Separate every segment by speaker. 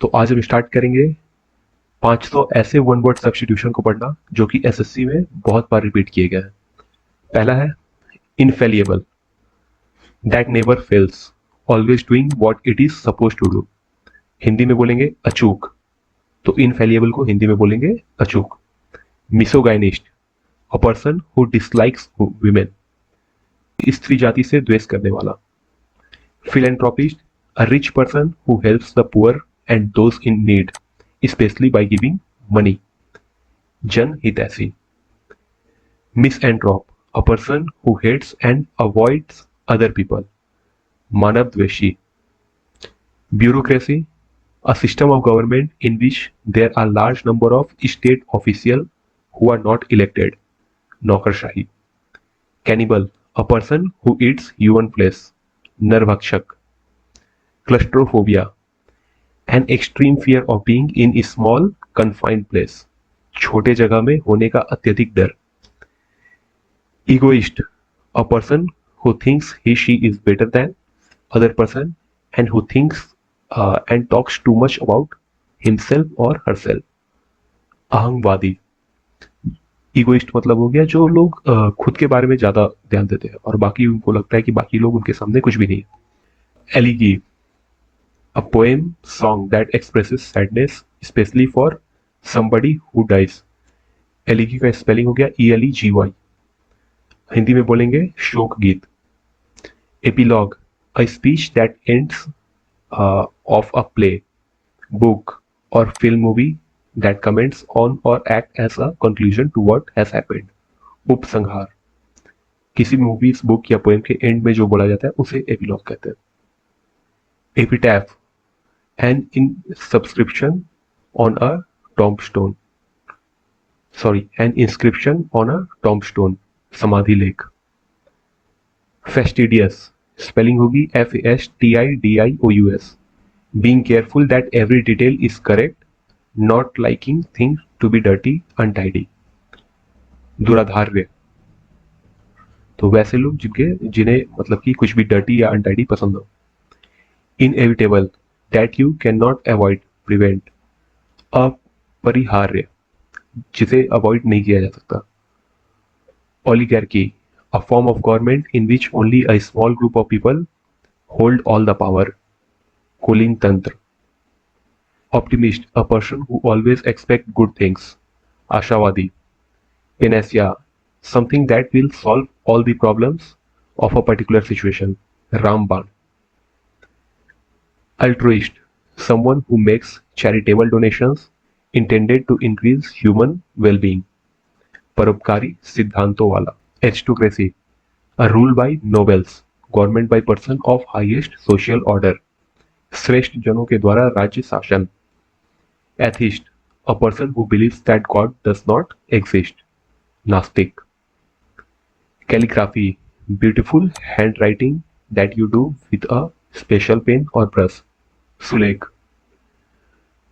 Speaker 1: तो आज हम स्टार्ट करेंगे 500 ऐसे वन वर्ड सब्स्टिट्यूशन को पढ़ना जो कि एसएससी में बहुत बार रिपीट किए गए हैं। पहला है infallible, that never fails, always doing what it is suppose to do. Hindi में बोलेंगे अचूक, तो इनफेलिएबल को हिंदी में बोलेंगे अचूक। Misogynist, a person who dislikes women, स्त्री जाति से द्वेष करने वाला। Philanthropist, a rich person who helps the poor and those in need, specially by giving money. जन हितैषी। Misanthrope, a person who hates and avoids other people. मानव द्वेषी. Bureaucracy, a system of government in which there are large number of state officials who are not elected. नौकरशाही. Cannibal, a person who eats human flesh. नरभक्षक. Claustrophobia, an extreme fear of being in a small confined place. छोटे जगह में होने का अत्यधिक डर. Egoist, a person who thinks she is better than other person and who thinks and talks too much about himself or herself. अहंगवादी. Egoist मतलब हो गया जो लोग खुद के बारे में ज्यादा ध्यान देते हैं और बाकी उनको लगता है कि बाकी लोग उनके सामने कुछ भी नहीं है. एलिगी, a poem song that expresses sadness especially for somebody who dies. एलिगी का स्पेलिंग हो गया ELEGY. हिंदी में बोलेंगे शोक गीत. Epilogue, a speech that ends of a play, book or film movie that comments on or act as a conclusion to what has happened. उपसंहार, किसी movies book या पोएम के एंड में जो बोला जाता है उसे एपिलॉग कहते हैं. Epitaph, an in subscription on a tombstone, sorry an inscription on a tombstone, समाधि लेख. फेस्टिडियस, स्पेलिंग होगी FASTIDIOUS. Being careful that every detail is correct, not liking things to be dirty, untidy. दुराधार्य, तो वैसे लोग जिन्हें मतलब कि कुछ भी डर्टी या अनटाइडी पसंद हो. Inevitable, that you can not avoid, prevent. अपरिहार्य, जिसे अवॉइड नहीं किया जा सकता. Oligarchy, a form of government in which only a small group of people hold all the power. Cooling tantra. Optimist, a person who always expects good things. Ashawadi. Panacea, something that will solve all the problems of a particular situation. Ramban. Altruist, someone who makes charitable donations intended to increase human well-being. परोपकारी सिद्धांतों वाला. Aristocracy, a rule by nobles, government by person of highest social order. श्रेष्ठ जनों के द्वारा राज्य शासन. Atheist, a person who believes that God does not exist. नास्तिक. Calligraphy, beautiful handwriting that you do with a special pen or brush. सुलेख.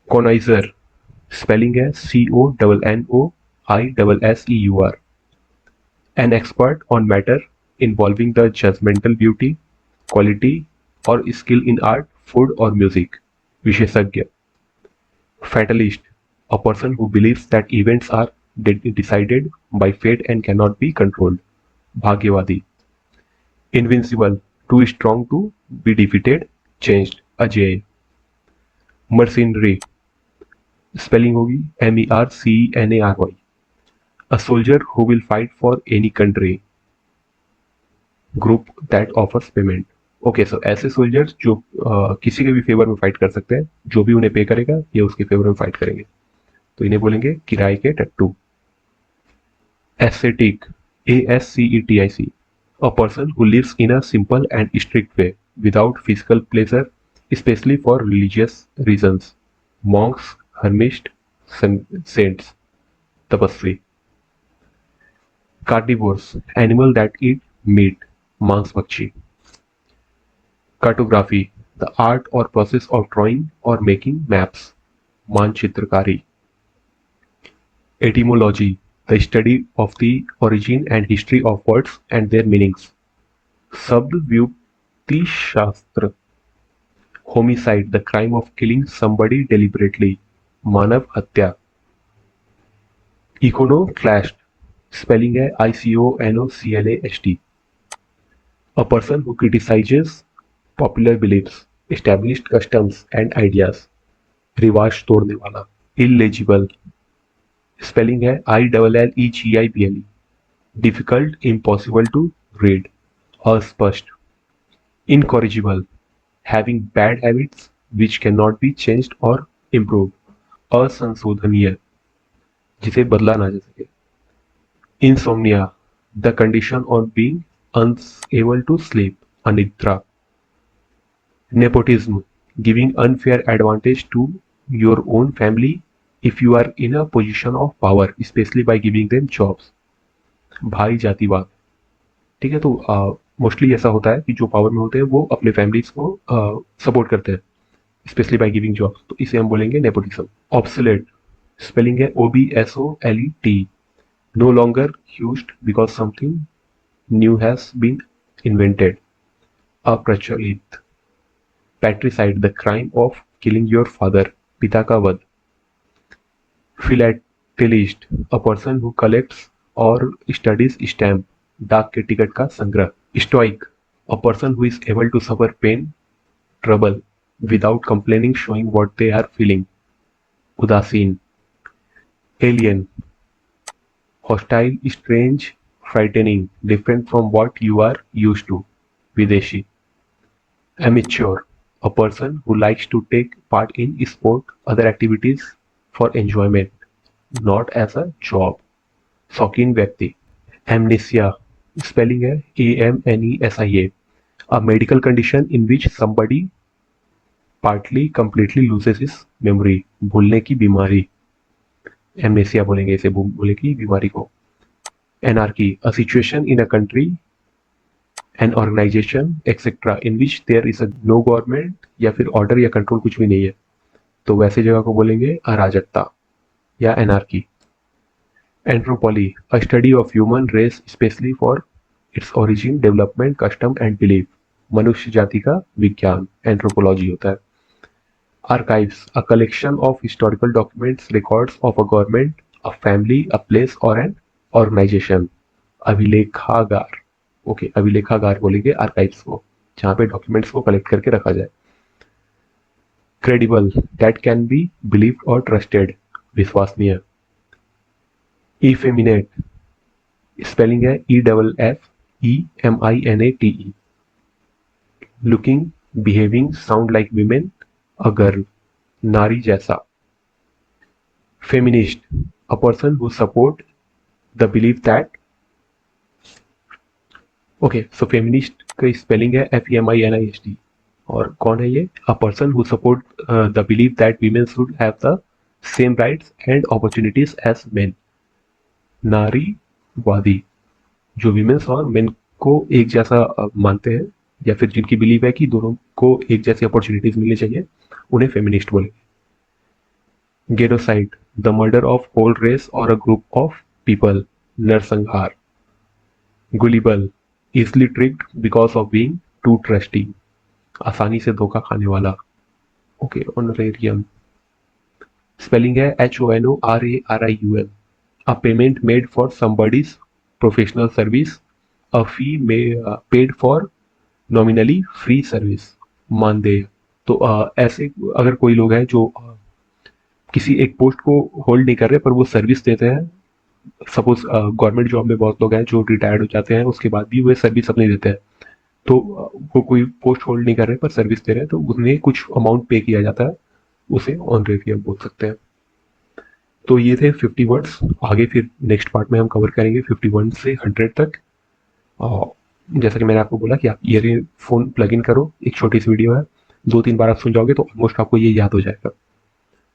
Speaker 1: Connoisseur, spelling है CONNOISSEUR. An expert on matter involving the judgmental beauty, quality or skill in art, food or music. विशेषज्ञ. Fatalist, a person who believes that events are decided by fate and cannot be controlled. भाग्यवादी. Invincible, too strong to be defeated, changed. अजेय. Mercenary, spelling होगी MERCENARY. A soldier who will fight for any country. Group that offers payment. Okay so ऐसे soldiers जो किसी के भी favour में fight कर सकते हैं, जो भी उन्हें पे करेगा ये उसके फेवर में फाइट करेंगे, तो इन्हें बोलेंगे किराए के टट्टू. Ascetic, ASCETIC, a person who lives in a simple and strict way without physical pleasure, especially for religious reasons. Monks, hermits, saints. तपस्वी. Carnivores, animal that eat meat. मांस पक्षी. Cartography, the art or process of drawing or making maps. मानचित्रकारी. Etymology, the study of the origin and history of words and their meanings. शब्द व्युत्पत्ति शास्त्र. Homicide the crime of killing somebody deliberately, मानव हत्या। Iconoclast, spelling है ICONOCLAST, a person who criticizes popular beliefs, established customs and ideas, रिवाज तोड़ने वाला। Illegible, spelling है ILLEGIBLE, difficult, impossible to read, अस्पष्ट। Incorrigible, having bad habits which can not be changed और improve, असंशोधनीय, जिसे बदला ना जा सके। Insomnia, the condition of being unable to sleep, अनिद्रा। Nepotism, giving unfair advantage to your own family if you are in a position of power, especially by giving them jobs. भाई जातिवाद, ठीक है। तो मोस्टली ऐसा होता है कि जो पावर में होते हैं वो अपने फैमिलीज को सपोर्ट करते हैं, स्पेशली बाय गिविंग जॉब्स, तो इसे हम बोलेंगे नेपोटिज्म। ऑब्सोलेट, स्पेलिंग है OBSOLET, no longer used because something new has been invented, अप्रचलित। Patricide, the crime of killing your father, पिता का वध। Philatelist, a person who collects और स्टडीज स्टैम्प, डाक के टिकट का संग्रह। Stoic, a person who is able to suffer pain, trouble without complaining, showing what they are feeling, उदासीन। Alien, hostile, strange, frightening, different from what you are used to, विदेशी। Amateur, a person who likes to take part in sport, other activities for enjoyment, not as a job. शौकीन व्यक्ति। Amnesia, spelling है AMNESIA, a medical condition in which somebody partly completely loses his memory, भूलने की बीमारी। Amnesia बोलेंगे इसे, भूलने की बीमारी को। Anarchy, a situation in a country, an organization etc in which there is a no government या फिर ऑर्डर या कंट्रोल कुछ भी नहीं है, तो वैसे जगह को बोलेंगे अराजकता या anarchy. Anthropology, a study of human race specially for its origin, development, custom and belief, मनुष्य जाति का विज्ञान, एंथ्रोपोलॉजी होता है। Archives, a collection of historical documents, records of a government, a family, a place और एन ऑर्गेनाइजेशन। अभिलेखागार, okay, अभिलेखागार बोलेंगे आर्काइव्स को, जहाँ पे डॉक्यूमेंट्स को कलेक्ट करके रखा जाए। Credible, that can be believed और ट्रस्टेड, विश्वसनीय। इफेमिनेट, स्पेलिंग है EFFEMINATE, looking, behaving, sound like women, a girl, नारी जैसा। Feminist, a person who support the believe that, okay, so feminist का स्पेलिंग है FEMINIST, और कौन है ये? A person who support the believe that women should have the same rights and opportunities as men, नारीवादी, जो वीमेन्स और main को एक जैसा मानते हैं, या फिर जिनकी बिलीव है कि दोनों को एक जैसी अपॉर्चुनिटीज मिलनी चाहिए, उन्हें फेमिनिस्ट बोलेंगे। Genocide, the murder of whole race और अ ग्रुप ऑफ पीपल, नरसंहार। Gullible, easily tricked because of being too trusty, आसानी से धोखा खाने वाला। ओके, ऑनरेरियम, स्पेलिंग है HONORARIUM, a payment made for somebody's professional service, a fee paid for nominally free service, मानदेय। तो ऐसे अगर कोई लोग हैं जो किसी एक पोस्ट को होल्ड नहीं कर रहे पर वो सर्विस देते हैं, सपोज गवर्नमेंट जॉब में बहुत लोग हैं जो रिटायर्ड हो जाते हैं, उसके बाद भी वो सर्विस अपने देते हैं, तो वो कोई पोस्ट होल्ड नहीं कर रहे पर सर्विस दे रहे हैं, तो उन्हें कुछ अमाउंट पे किया जाता है, उसे ऑनरेरियम बोल सकते हैं। तो ये थे 50 वर्ड्स। आगे फिर नेक्स्ट पार्ट में हम कवर करेंगे 51 से 100 तक। और जैसा कि मैंने आपको बोला कि आप ईयरफोन प्लग इन करो, एक छोटी सी वीडियो है, 2-3 बार आप सुन जाओगे तो ऑलमोस्ट आपको ये याद हो जाएगा।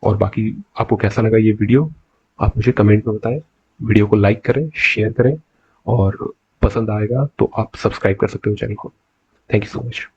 Speaker 1: और बाकी आपको कैसा लगा ये वीडियो, आप मुझे कमेंट में बताएं। वीडियो को लाइक करें, शेयर करें, और पसंद आएगा तो आप सब्सक्राइब कर सकते हो चैनल को। Thank you so much.